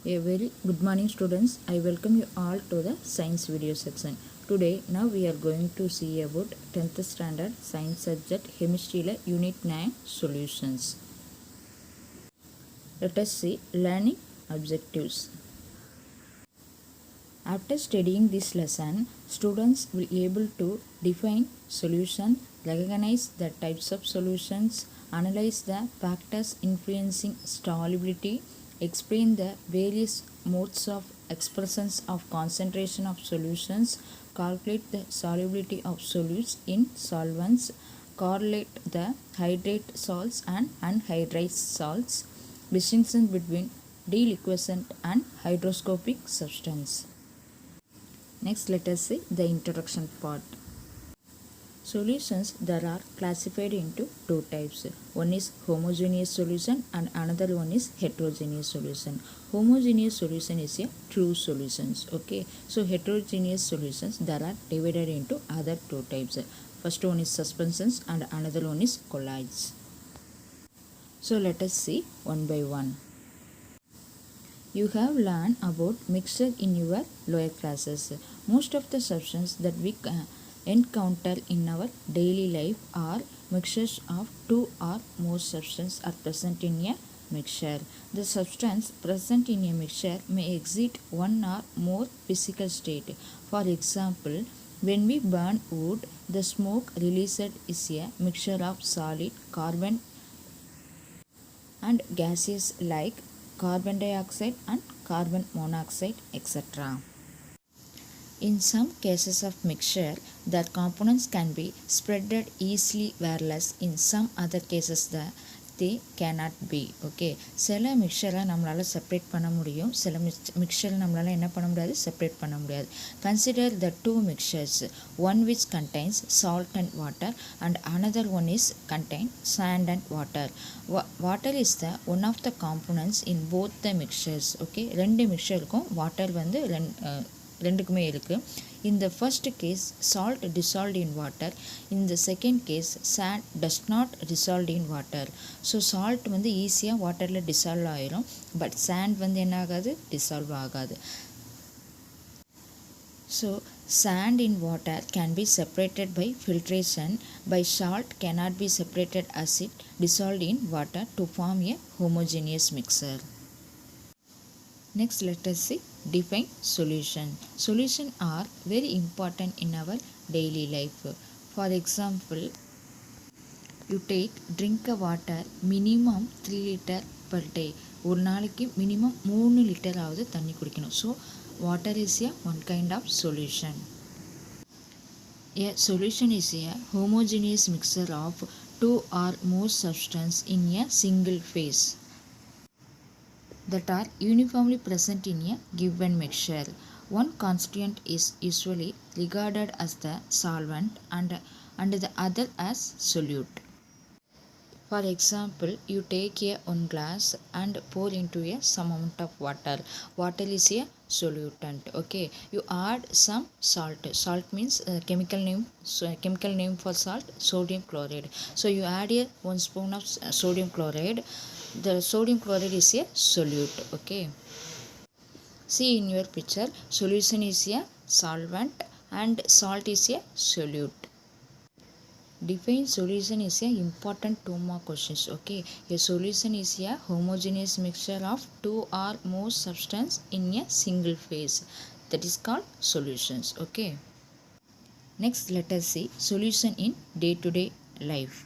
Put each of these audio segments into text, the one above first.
A very good morning students. I welcome you all to the science video section. Today now we are going to see about 10th standard science subject chemistry unit 9 solutions. Let us see learning objectives. After studying this lesson, students will be able to define solution, recognize the types of solutions, analyze the factors influencing solubility, explain the various modes of expressions of concentration of solutions, calculate the solubility of solutes in solvents, correlate the hydrate salts and anhydrate salts, distinction between deliquescent and hygroscopic substance. Next, let us see the introduction part. Solutions that are classified into two types. One is homogeneous solution and another one is heterogeneous solution. Homogeneous solution is a true solutions. Okay, so heterogeneous solutions that are divided into other two types. First one is suspensions and another one is colloids. So let us see one by one. You have learned about mixture in your lower classes. Most of the substances that we encounter in our daily life are mixtures of two or more substances are present in a mixture. The substance present in a mixture may exhibit one or more physical state. For example, when we burn wood, the smoke released is a mixture of solid carbon and gases like carbon dioxide and carbon monoxide, etc. In some cases of mixture, the components can be spreaded easily, whereas in some other cases they cannot be. Okay, சில மிக்சரை நம்மளால் separate பண்ண முடியும், சில மிக்சரை நம்மளால் என்ன பண்ண முடியாது, separate பண்ண முடியாது. Consider the two mixtures, one which contains salt and water and another one is contain sand and water. Water is the one of the components in both the mixtures. Okay, ரெண்டு மிக்சருக்கும் water வந்து ரெண்டுக்குமே இருக்குது. In the first case, salt dissolved in water. In the second case, sand does not dissolve in water. So salt வந்து ஈஸியாக வாட்டரில் dissolve ஆயிரும், but sand வந்து என்ன ஆகாது, டிசால்வ் ஆகாது. So sand in water can be separated by filtration. By salt cannot be separated as it dissolved in water to form a homogeneous mixture. Next, let us see define solution. Solution are very important in our daily life. For example, you take drink water minimum 3 liter per day. ஒரு நாளைக்கு minimum 3 litre ஆவது தண்ணி குடிக்கணும். So water is a one kind of solution. A solution is a homogeneous mixture of two or more substances in a single phase that are uniformly present in a given mixture. One constituent is usually regarded as the solvent and the other as solute. For example, you take one glass and pour into some amount of water. Water is a solutant. Okay, you add some salt. Salt means chemical name for salt, sodium chloride. So you add 1 spoon of sodium chloride. The sodium chloride is a solute. Okay, see in your picture, solution is a solvent and salt is a solute. Define solution is a important 2 mark questions. Okay, a solution is a homogeneous mixture of two or more substances in a single phase, that is called solutions. Okay, next let us see solution in day-to-day life.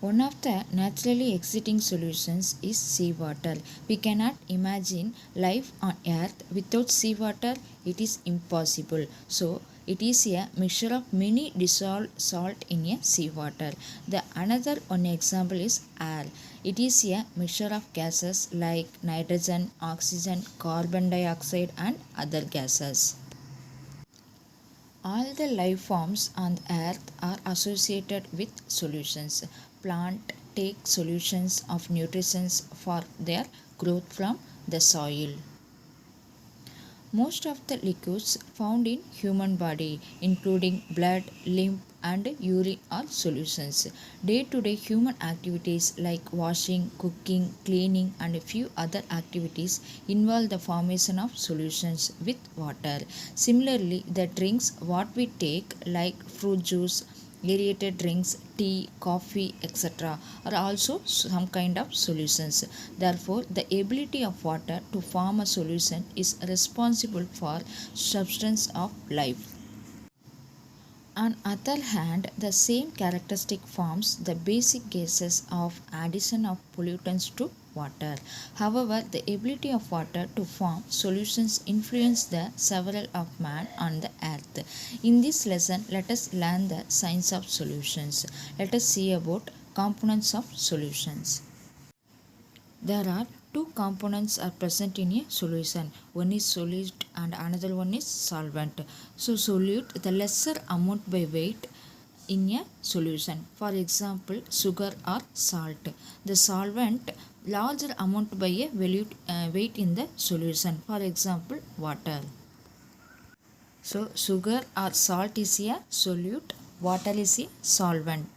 One of the naturally existing solutions is seawater. We cannot imagine life on earth without seawater. It is impossible. So it is a mixture of many dissolved salt in a seawater. The another one example is air. It is a mixture of gases like nitrogen, oxygen, carbon dioxide and other gases. All the life forms on earth are associated with solutions. Plant take solutions of nutrition for their growth from the soil. Most of the liquids found in human body, including blood, lymph, and urine are solutions. Day-to-day human activities like washing, cooking, cleaning, and a few other activities involve the formation of solutions with water. Similarly, the drinks what we take like fruit juice, aerated drinks, tea, coffee, etc., are also some kind of solutions. Therefore, the ability of water to form a solution is responsible for substance of life. On other hand, the same characteristic forms the basic gases of addition of pollutants to water. However, the ability of water to form solutions influence the several of man on the earth. In this lesson, let us learn the science of solutions. Let us see about components of solutions. There are two components are present in a solution. One is solute and another one is solvent. So solute, the lesser amount by weight in a solution. For example, sugar or salt. The solvent, larger amount by a weight in the solution. For example, water. So sugar or salt is a solute, water is a solvent.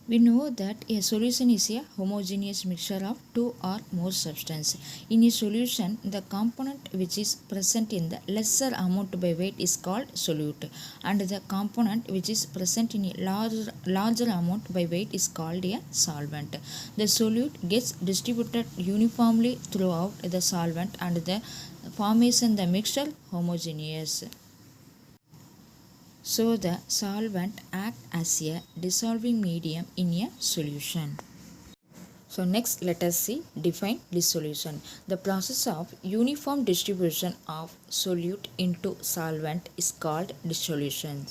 We know that a solution is a homogeneous mixture of two or more substances. In a solution, the component which is present in the lesser amount by weight is called solute, and the component which is present in a larger amount by weight is called a solvent. The solute gets distributed uniformly throughout the solvent, and the formation the mixture homogeneous. So the solvent acts as a dissolving medium in a solution. So next let us see define dissolution. The process of uniform distribution of solute into solvent is called dissolution.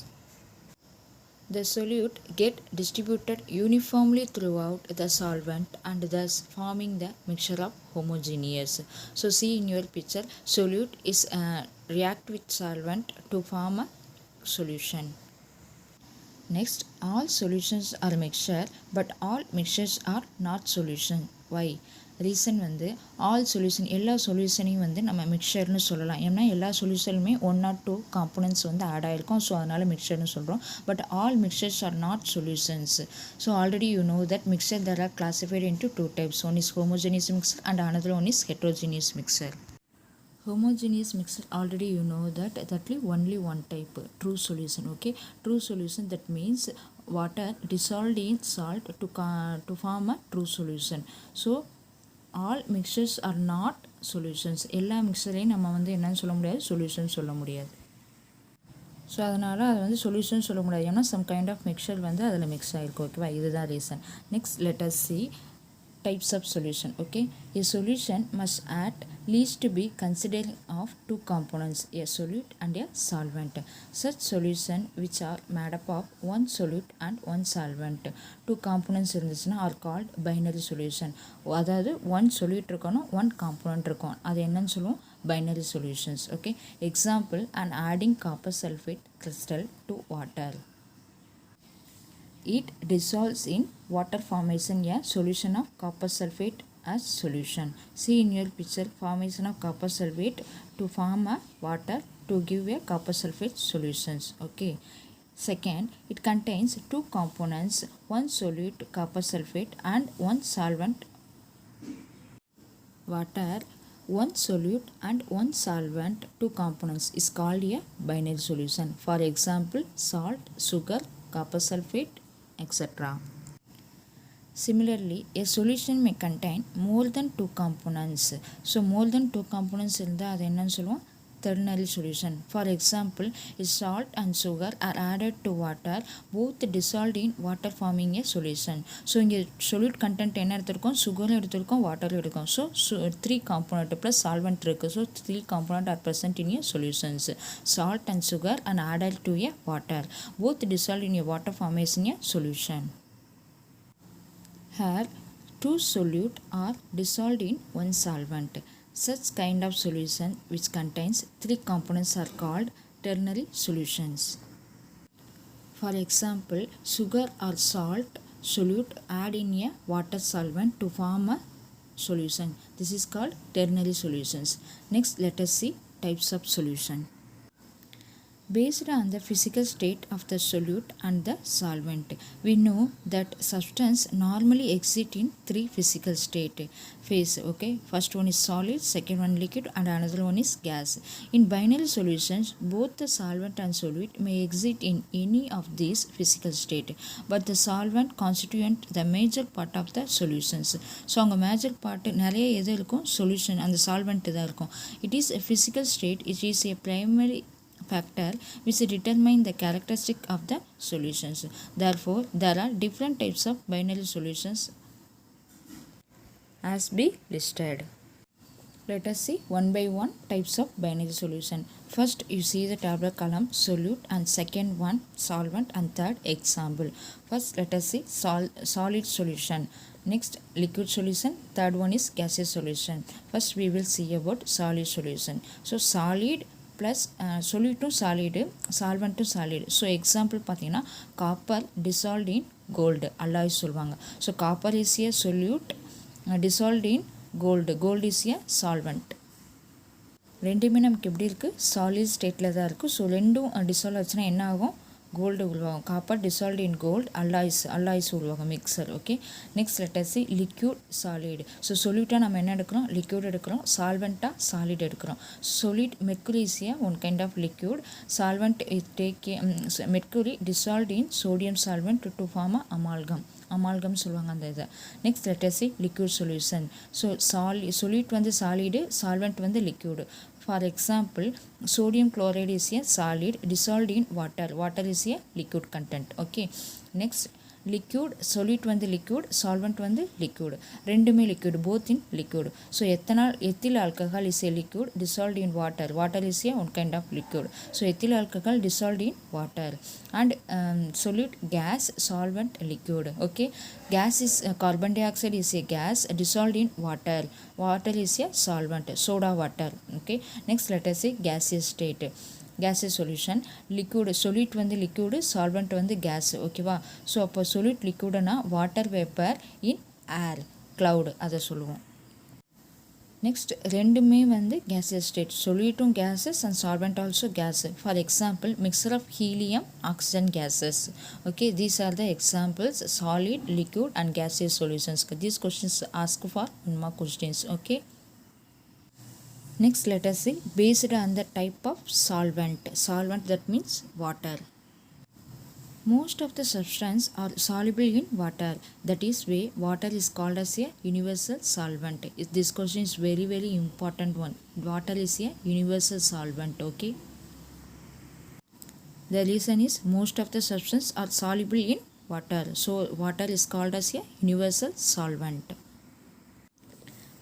The solute get distributed uniformly throughout the solvent and thus forming the mixture of homogeneous. So see in your picture, solute is react with solvent to form a solution. Next, all solutions are mixture, but all mixtures are not solution. Why? Reason வந்து all solution எல்லா சொல்யூஷனையும் வந்து நம்ம மிக்சர்னு சொல்லலாம். ஏன்னா எல்லா சொல்யூஷனுமே 1 or 2 காம்போனன்ட்ஸ் வந்து ஆட் ஆகிருக்கும். ஸோ அதனால் மிக்சர்னு சொல்கிறோம். But all mixtures are not solutions. So already you know that mixture there are classified into 2 types. One is homogeneous mixture and another one is heterogeneous mixture. Homogeneous mixture, already you know that only one type, true solution. Okay, true solution, that means water dissolved in salt to form a true solution. So all mixtures are not solutions. எல்லா மிக்சரையும் நம்ம வந்து என்னன்னு சொல்ல முடியாது, solution சொல்ல முடியாது. So அதனால் அது வந்து சொல்யூஷன் சொல்ல முடியாது. ஏன்னா சம் கைண்ட் ஆஃப் மிக்சர் வந்து அதில் மிக்ஸ் ஆகிருக்கும். ஓகேவா, இதுதான் reason. Next let us see types of solution. Okay, a solution must at least be considering of two components, a solute and a solvent. Such solution which are made up of one solute and one solvent, two components இருந்துச்சுன்னா are called binary solution. அதாவது one solute இருக்கணும், one component இருக்கும். அது என்னன்னு சொல்லுவோம், binary solutions. Okay, example, and adding copper sulfate crystal to water. It dissolves in water formation a solution of copper sulfate as solution. See in your picture, formation of copper sulfate to form a water to give a copper sulfate solutions. Okay. Second, it contains two components, one solute copper sulfate and one solvent water. One solute and one solvent, two components, is called a binary solution. For example, salt, sugar, copper sulfate, etc. Similarly, a solution may contain more than two components. So more than two components இருந்தால் அது என்னன்னு சொல்லுவோம், ternary solution. For example, if salt and sugar are added to water, both dissolved in water forming a solution. So இங்கே solute content என்ன எடுத்திருக்கோம், சுகரும் எடுத்திருக்கோம், வாட்டரும் எடுக்கும். So 3 component plus solvent இருக்கு. So 3 component are present in a solutions. Salt and sugar are added to a water, both dissolved in a water formation a solution. Here, two solute are dissolved in one solvent. Such kind of solution which contains 3 components are called ternary solutions. For example, sugar or salt solute add in a water solvent to form a solution. This is called ternary solutions. Next, let us see types of solution. Based on the physical state of the solute and the solvent, we know that substance normally exist in three physical state phase. Okay, first one is solid, second one liquid, and another one is gas. In binary solutions, both the solvent and solute may exist in any of these physical state, but the solvent constituent the major part of the solutions. So அங்கே major part நிறைய எது இருக்கும், solution அந்த solvent தான் இருக்கும். It is a physical state, it is a primary factor which determine the characteristic of the solutions. Therefore, there are different types of binary solutions as be listed. Let us see one by one types of binary solution. First, you see the tabular column solute, and second one solvent, and third example. First, let us see solid solution. Next, liquid solution. Third one is gaseous solution. First, we will see about solid solution. So, solid plus சொல்யூட்டும் solid, சால்வெண்ட்டும் solid. So example பார்த்தீங்கன்னா copper dissolved in gold alloy சொல்லுவாங்க. So copper is a solute dissolved in gold, gold is a solvent. ரெண்டுமே நமக்கு எப்படி இருக்குது, solid ஸ்டேட்டில் தான் இருக்குது. ஸோ ரெண்டும் டிசால்வ் ஆச்சுன்னா என்ன ஆகும், கோல்டு உருவாகும். Copper dissolved in gold, alloys உருவாகும் mixture. Okay, next let us see liquid solid. So சொல்யூட்டாக நம்ம என்ன எடுக்கிறோம், லிக்யூட் எடுக்கிறோம். சால்வெண்ட்டாக சாலிட் எடுக்கிறோம். solid mercury is a one kind of liquid. Solvent is take mercury dissolved in sodium solvent to form a amalgam சொல்லுவாங்க அந்த இதை. Next let us see liquid solution. So solute வந்து சாலிடு, சால்வெண்ட் வந்து liquid. For example, sodium chloride is a solid dissolved in water. Water is a liquid content. Okay. Next, liquid, solute வந்து liquid, solvent வந்து liquid. ரெண்டுமே liquid, both in liquid. So ethyl alcohol is a liquid dissolved in water. Water is a one kind of liquid. So ethyl alcohol dissolved in water. And solute, gas, solvent, liquid. Okay. Gas is carbon dioxide is a gas dissolved in water. Water is a solvent, soda water. Okay. Next, let us see gaseous state. gaseous solution. liquid solute வந்து liquid, solvent வந்து gas. ஓகேவா. So அப்போ solute liquidனா water vapour இன் ஏர், cloud அதை சொல்லுவோம். Next ரெண்டுமே வந்து gaseous state. solute gases and solvent also gas. For example, mixture of helium, oxygen gases. Okay, these are the examples, solid, liquid and gaseous solutions. These questions ask for one more questions. Okay. Next, let us see based on the type of solvent. Solvent, that means water. Most of the substance are soluble in water. That is why water is called as a universal solvent. This question is very important one. Water is a universal solvent. Okay. The reason is most of the substance are soluble in water. So water is called as a universal solvent.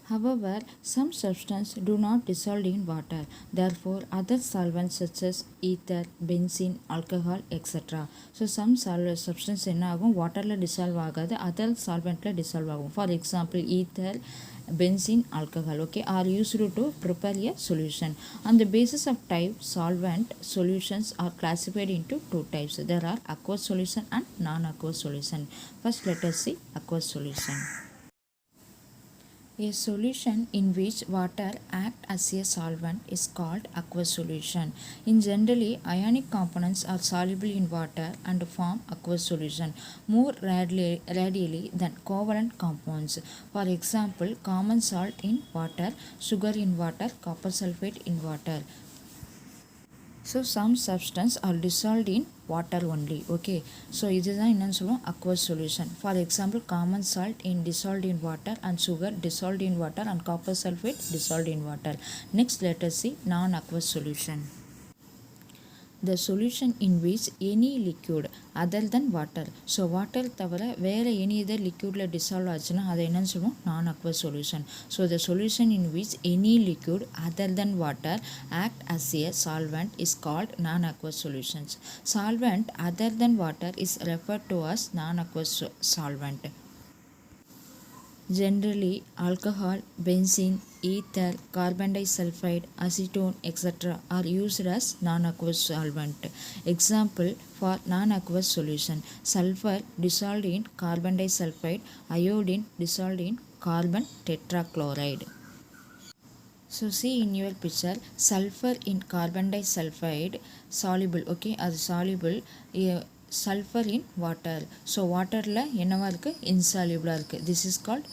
However, some substances do not dissolve in water. Therefore, other solvents such as ether, benzene, alcohol, etc. So, some substances என்ன ஆகும், வாட்டரில் dissolve ஆகாது, other சால்வெண்ட்டில் dissolve ஆகும். For example ether, benzene, alcohol, okay, are used to prepare a solution. On the basis of type, solvent solutions are classified into two types. There are aqueous solution and non-aqueous solution. First, let us see aqueous solution. A solution in which water acts as a solvent is called aqueous solution. In generally, ionic components are soluble in water and form aqueous solution more rarely than covalent compounds. For example, common salt in water, sugar in water, copper sulfate in water. So some substance are dissolved in water only. Okay, so இதுதான் என்னன்னு சொல்லுவோம், aqueous solution. For example, common salt in dissolved in water and sugar dissolved in water and copper sulfate dissolved in water. Next, let us see non-aqueous solution. The solution in which any liquid other than water, so water தவிர வேறு any other liquidல dissolve ஆச்சுன்னா அதை என்னன்னு சொல்லுவோம், non-aqueous solution. So the solution in which any liquid other than water act as a solvent is called non-aqueous solutions. Solvent other than water is referred to as non-aqueous solvent. Generally, alcohol, benzene, ether, carbon disulfide, acetone, etc. are used as non-aqueous solvent. Example for non-aqueous solution: sulfur dissolved in carbon disulfide, iodine dissolved in carbon tetrachloride. So see in your picture, sulfur in carbon disulfide soluble, okay, அது soluble, sulfur in water. So waterல என்னவா இருக்கு, insoluble இருக்கு. This is called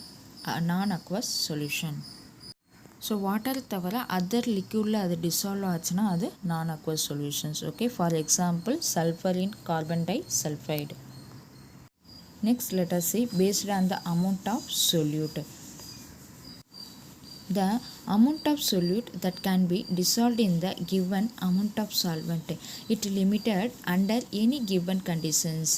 non-aqueous solution. So water தவிர other லிக்யூடில் அது dissolve ஆச்சுன்னா அது non aqueous solutions. Okay, for example sulphur in carbon disulphide. Next let us see based on the amount of solute. The amount of solute that can be dissolved in the given amount of solvent, it limited under any given conditions.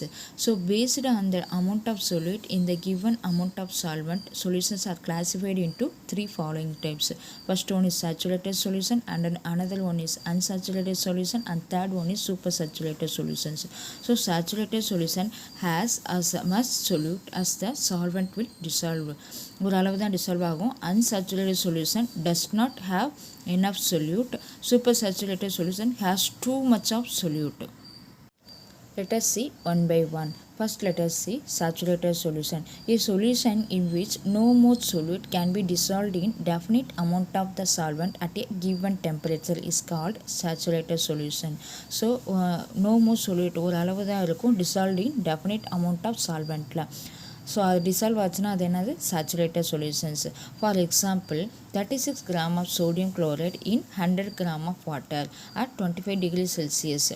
So based on the amount of solute in the given amount of solvent, solutions are classified into three following types. First one is saturated solution, and another one is unsaturated solution, and third one is supersaturated solutions. So saturated solution has as much solute as the solvent will dissolve. ஒரு அளவு தான் dissolve ஆகும். unsaturated solution does not have enough solute. Supersaturated solution has too much of solute. Let us see one by one. First let us see saturated solution. A solution in which no more solute can be dissolved in definite amount of the solvent at a given temperature is called saturated solution. So no more solute ஒரு அளவு தான் இருக்கும் dissolved in definite amount of solventல. So அது dissolve ஆச்சுன்னா அது என்னது, saturated solutions. For example 36 gram of sodium chloride in 100 gram of water at 25 degree Celsius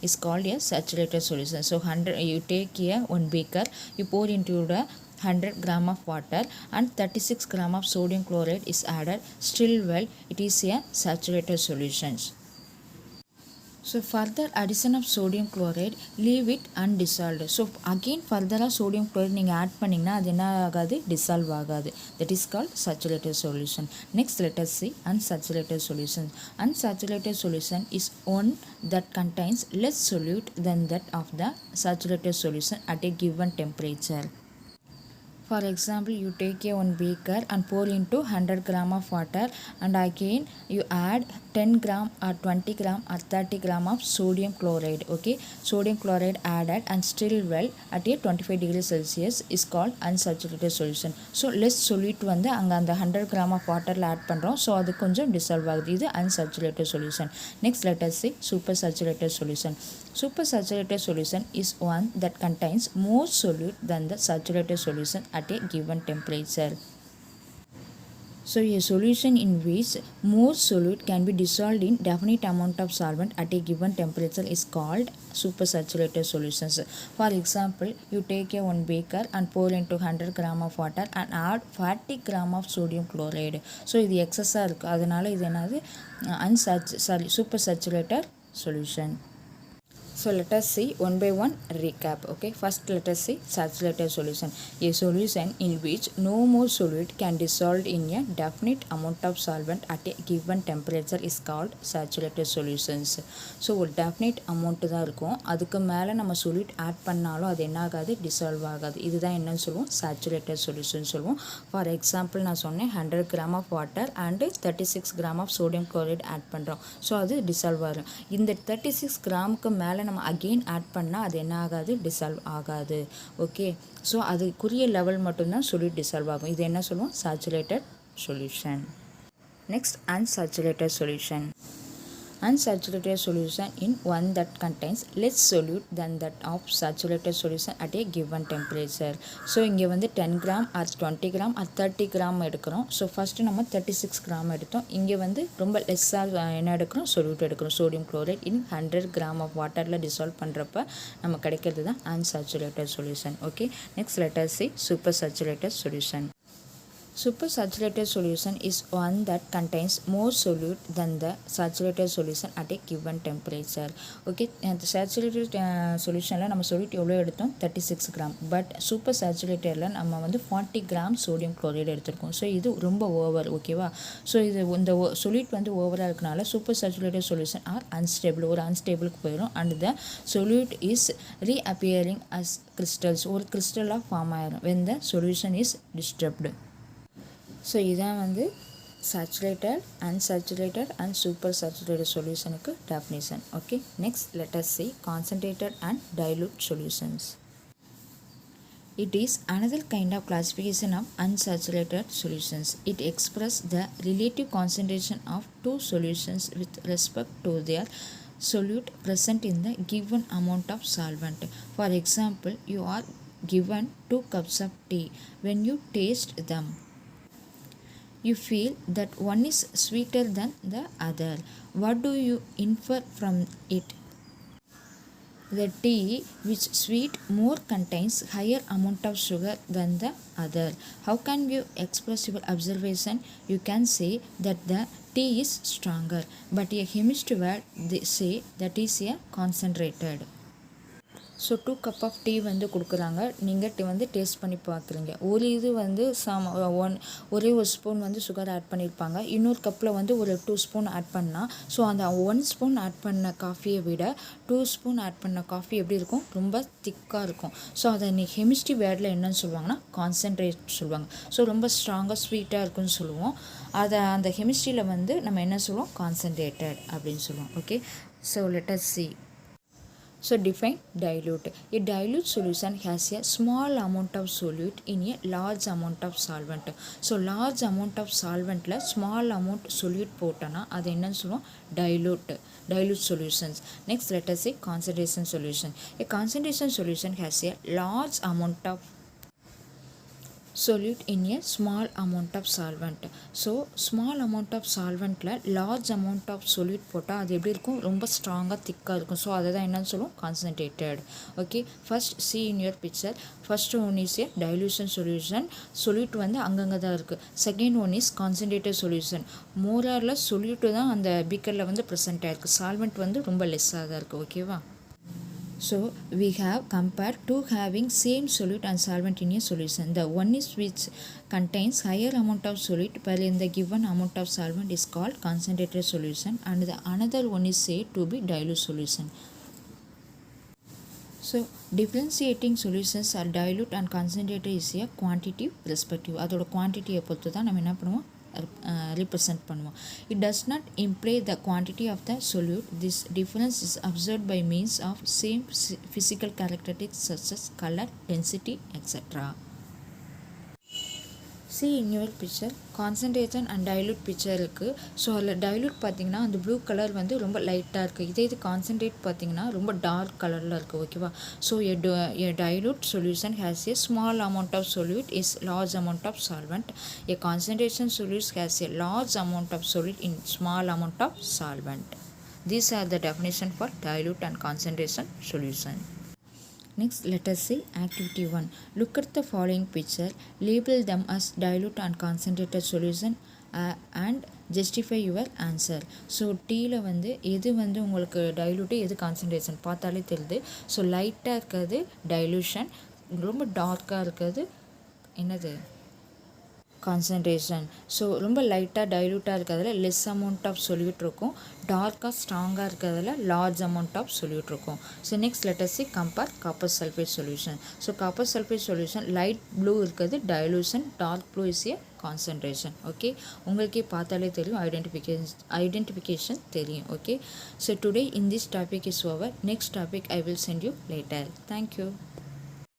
is called a saturated solution. So 100, you take a one beaker, you pour into the 100 gram of water and 36 gram of sodium chloride is added. Still well, it is a saturated solutions. So further addition of sodium chloride, leave it undissolved. So again further sodium chloride நீங்கள் add பண்ணிங்கன்னா அது என்ன ஆகாது, dissolve ஆகாது. That is called saturated solution. Next let us see unsaturated solution. Unsaturated solution is one that contains less solute than that of the saturated solution at a given temperature. For example, you take a one beaker and pour into 100 gram of water, and again you add 10 gram or 20 gram or 30 gram of sodium chloride. Okay, sodium chloride added and still well at a 25 degree Celsius is called unsaturated solution. So less solute வந்து அங்கே அந்த 100 gram of waterல add பண்ணுறோம். So அது கொஞ்சம் dissolve ஆகுது. இது unsaturated solution. Next let us see supersaturated solution. Supersaturated solution is one that contains more solute than the saturated solution at a given temperature. So a solution in which more solute can be dissolved in definite amount of solvent at a given temperature is called supersaturated solutions. For example, you take a one beaker and pour into 100 gram of water and add 40 gram of sodium chloride. So இது எக்ஸஸாக இருக்குது, அதனால இது என்னது supersaturated solution. So let us see one by one recap. Okay, first let us see saturated solution. A solution in which no more solute can dissolve in a definite amount of solvent at a given temperature is called saturated solutions. So ஒரு definite amount தான் இருக்கும், அதுக்கு மேலே நம்ம solute add பண்ணாலும் அது என்ன ஆகாது, dissolve ஆகாது. இதுதான் என்னன்னு சொல்லுவோம், saturated solution சொல்லுவோம். For example நான் சொன்னேன் 100 gram of water and 36 gram of sodium chloride add பண்ணுறோம். ஸோ அது dissolve ஆகும். இந்த 36 கிராமுக்கு மேலே நம்ம அகெயின் ஆட் பண்ணால் அது என்ன ஆகாது, டிசால்வ் ஆகாது. ஓகே, ஸோ அதுக்குரிய லெவல் மட்டும்தான் solute டிசால்வ் ஆகும். இது என்ன சொல்லுவோம், saturated solution. Next unsaturated solution. Unsaturated solution in one that contains less solute than that of saturated solution at a given temperature. So இங்கே வந்து 10 gram R 20 gram R 30 gram எடுக்கிறோம். So first நம்ம 36 gram எடுத்தோம். இங்கே வந்து ரொம்ப லெஸ்ஸாக என்ன எடுக்கிறோம், solute எடுக்கிறோம், sodium chloride in 100 gram of வாட்டரில் டிசால்வ் பண்ணுறப்ப நம்ம கிடைக்கிறது தான் unsaturated solution. Okay, next let us see supersaturated solution. Supersaturated solution is one that contains more solute than the saturated solution at a given temperature. Okay, அந்த saturated solutionல நம்ம solute எவ்வளோ எடுத்தோம், 36 gram. But super சேச்சுரேட்டடில் நம்ம வந்து 40 gram sodium chloride எடுத்திருக்கோம். So இது ரொம்ப over. ஓகேவா, ஸோ இது இந்த solute வந்து ஓவராக இருக்கனால super saturated solution are unstable, ஒரு அன்ஸ்டேபிளுக்கு போயிடும். And the solute is reappearing as crystals, ஒரு கிறிஸ்டலாக ஃபார்ம் ஆயிரும் when the solution is disturbed. So இதான் வந்து saturated, unsaturated and super saturated சொல்யூஷனுக்கு definition. Okay, next let us see concentrated and dilute solutions. It is another kind of classification of unsaturated solutions. It expresses the relative concentration of two solutions with respect to their solute present in the given amount of solvent. For example, you are given 2 cups of tea. When you taste them, you feel that one is sweeter than the other. What do you infer from it? The tea which sweet more contains higher amount of sugar than the other. How can you express your observation? You can say that the tea is stronger, but a chemist will say that is a concentrated. So 2 cup of tea வந்து கொடுக்குறாங்க. நீங்கள் வந்து taste பண்ணி பார்க்குறீங்க. ஒரு இது வந்து ஒரே ஒரு ஸ்பூன் வந்து சுகர் ஆட் பண்ணியிருப்பாங்க. இன்னொரு கப்பில் வந்து ஒரு 2 ஸ்பூன் ஆட் பண்ணால், ஸோ அந்த 1 ஸ்பூன் ஆட் பண்ண காஃபியை விட 2 ஸ்பூன் ஆட் பண்ண காஃபி எப்படி இருக்கும்? ரொம்ப திக்காக இருக்கும். ஸோ அதை கெமிஸ்ட்ரி வேர்டில் என்னன்னு சொல்லுவாங்கன்னா கான்சன்ட்ரேட் சொல்லுவாங்க. ஸோ ரொம்ப ஸ்ட்ராங்காக ஸ்வீட்டாக இருக்குன்னு சொல்லுவோம். அதை அந்த கெமிஸ்ட்ரியில் வந்து நம்ம என்ன சொல்லுவோம்? கான்சன்ட்ரேட்டட் அப்படின்னு சொல்லுவோம். Okay, so let us see. So define dilute. A dilute solution has a small amount of solute in a large amount of solvent. So large amount of solvent la small amount solute போட்டனா அது என்னன்னு சொல்லுவோம்? Dilute solutions. Next let us say concentration solution. A concentration solution has a large amount of solute in a small amount of solvent. So small amount of solventல large amount of solute போட்டால் அது எப்படி இருக்கும்? ரொம்ப ஸ்ட்ராங்காக திக்காக இருக்கும். So அதை தான் என்னன்னு சொல்லுவோம்? Concentrated. Okay, first see in your picture. First one is a dilution solution. solute வந்து அங்கங்கே தான் இருக்குது. Second one is concentrated solution. மோராரில் solute தான் அந்த பீக்கரில் வந்து ப்ரெசென்ட் ஆகிருக்கு. சால்வெண்ட் வந்து ரொம்ப லெஸ்ஸாக தான் இருக்குது. ஓகேவா? So we have compared two having same solute and solvent in a solution. The one is which contains higher amount of solute per in the given amount of solvent is called concentrated solution, and the another one is said to be dilute solution. So differentiating solutions are dilute and concentrated is a quantitative perspective. அதோட குவான்டிட்டியை பொறுத்து தான் நம்ம என்ன பண்ணுவோம்? represent பண்ணுவோம். It does not imply the quantity of the solute. This difference is observed by means of same physical characteristics such as color, density, etc. See in your picture concentration and dilute picture இருக்குது. So அதில் dilute பார்த்திங்கன்னா அந்த blue colour வந்து ரொம்ப லைட்டாக இருக்குது. இது concentrate பார்த்திங்கன்னா ரொம்ப டார்க் கலரில் இருக்குது. ஓகேவா? So a dilute solution has a small amount of solute is large amount of solvent. A concentration solution has a large amount of solute in small amount of solvent. These are the definition for dilute and concentration solution. Next, let us see activity 1. Look at the following picture. Label them as dilute and concentrated solution and justify your answer. So டீயில் வந்து எது வந்து உங்களுக்கு டைலூட்டு, எது concentration பார்த்தாலே தெரியுது. So லைட்டாக இருக்கிறது டைலூஷன், ரொம்ப டார்க்காக இருக்கிறது என்னது? கான்சன்ட்ரேஷன். ஸோ ரொம்ப லைட்டாக டைலூட்டாக இருக்கிறதுல லெஸ் அமௌண்ட் ஆஃப் சொல்யூட் இருக்கும். டார்க்காக ஸ்ட்ராங்காக இருக்கிறதுல லார்ஜ் அமௌண்ட் ஆஃப் சொல்யூட் இருக்கும். So next let us see compare copper sulphate solution. So copper sulphate solution light blue இருக்கிறது dilution, dark blue is a concentration. Okay, உங்களுக்கே பார்த்தாலே தெரியும், ஐடென்டிஃபிகேஷன் தெரியும். Okay, so today in this topic is over. Next topic I will send you later. Thank you.